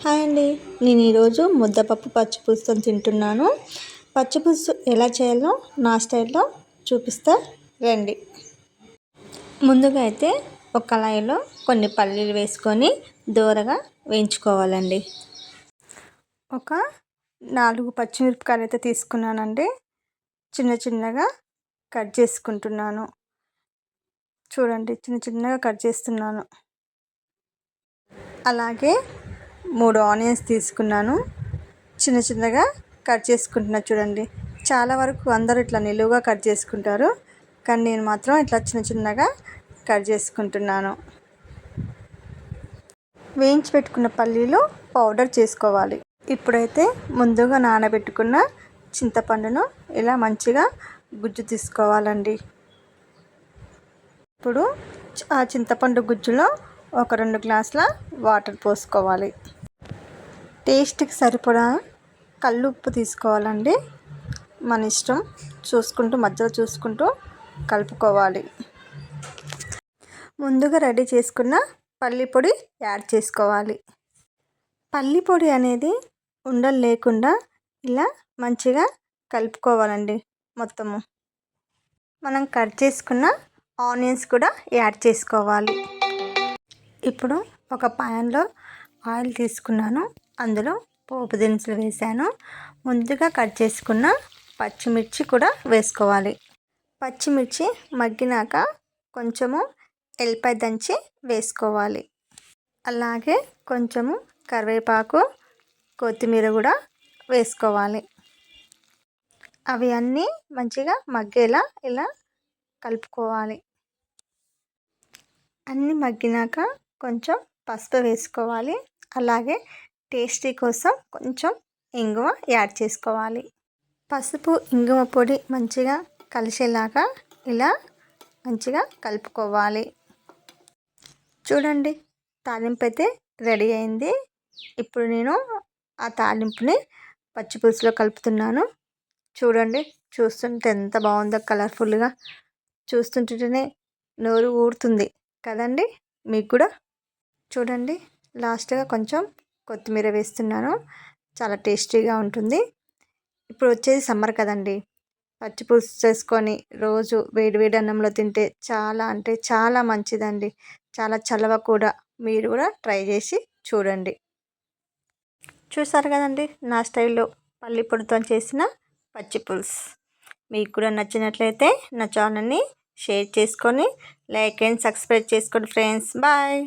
Hi అండి. నేను ఈరోజు ముద్దపప్పు పచ్చిపులుసుతో తింటున్నాను. పచ్చిపులుసు ఎలా చేయాలో నా స్టైల్లో చూపిస్తా రండి. ముందుగా అయితే ఒక కళాయిలో కొన్ని పల్లీలు వేసుకొని దోరగా వేయించుకోవాలండి. ఒక 4 పచ్చిమిరపకాయలు అయితే తీసుకున్నానండి. చిన్న చిన్నగా కట్ చేసుకుంటున్నాను. చూడండి, చిన్న చిన్నగా కట్ చేస్తున్నాను. అలాగే 3 ఆనియన్స్ తీసుకున్నాను. చిన్న చిన్నగా కట్ చేసుకుంటున్నా. చూడండి, చాలా వరకు అందరూ ఇట్లా నిలువుగా కట్ చేసుకుంటారు, కానీ నేను మాత్రం ఇట్లా చిన్న చిన్నగా కట్ చేసుకుంటున్నాను. వేయించి పెట్టుకున్న పల్లీలు పౌడర్ చేసుకోవాలి. ఇప్పుడైతే ముందుగా నానబెట్టుకున్న చింతపండును ఇలా మంచిగా గుజ్జు తీసుకోవాలండి. ఇప్పుడు ఆ చింతపండు గుజ్జులో ఒక 2 గ్లాసుల వాటర్ పోసుకోవాలి. టేస్ట్కి సరిపడా కల్లుప్పు తీసుకోవాలండి. మన ఇష్టం, చూసుకుంటూ మధ్యలో చూసుకుంటూ కలుపుకోవాలి. ముందుగా రెడీ చేసుకున్న పల్లి పొడి యాడ్ చేసుకోవాలి. పల్లి పొడి అనేది ఉండలు లేకుండా ఇలా మంచిగా కలుపుకోవాలండి. మొత్తము మనం కట్ చేసుకున్న ఆనియన్స్ కూడా యాడ్ చేసుకోవాలి. ఇప్పుడు ఒక ప్యాన్లో ఆయిల్ తీసుకున్నాను. అందులో పోపు దినుసులు వేసాను. ముందుగా కట్ చేసుకున్న పచ్చిమిర్చి కూడా వేసుకోవాలి. పచ్చిమిర్చి మగ్గినాక కొంచెము ఎల్లిపాయ దంచి వేసుకోవాలి. అలాగే కొంచెము కరివేపాకు, కొత్తిమీర కూడా వేసుకోవాలి. అవి అన్నీ మంచిగా మగ్గేలా ఇలా కలుపుకోవాలి. అన్నీ మగ్గినాక కొంచెం పసుపు వేసుకోవాలి. అలాగే టేస్టీ కోసం కొంచెం ఇంగువ యాడ్ చేసుకోవాలి. పసుపు, ఇంగువ పొడి మంచిగా కలిసేలాగా ఇలా మంచిగా కలుపుకోవాలి. చూడండి, తాలింపు అయితే రెడీ అయింది. ఇప్పుడు నేను ఆ తాలింపుని పచ్చిపులుసులో కలుపుతున్నాను. చూడండి, చూస్తుంటే ఎంత బాగుందో, కలర్ఫుల్గా చూస్తుంటేనే నోరు ఊరుతుంది కదండి. మీకు కూడా చూడండి, లాస్ట్గా కొంచెం కొత్తిమీర వేస్తున్నాను. చాలా టేస్టీగా ఉంటుంది. ఇప్పుడు వచ్చేది సమ్మర్ కదండి. పచ్చిపులుసు చేసుకొని రోజు వేడి వేడి అన్నంలో తింటే చాలా అంటే చాలా మంచిదండి. చాలా చలవ కూడా. మీరు కూడా ట్రై చేసి చూడండి. చూసారు కదండి, నా స్టైల్లో పల్లి పొడితో చేసిన పచ్చిపులుసు. మీకు కూడా నచ్చినట్లయితే నా ఛానల్ని షేర్ చేసుకొని లైక్ అండ్ సబ్స్క్రైబ్ చేసుకోండి ఫ్రెండ్స్. బాయ్.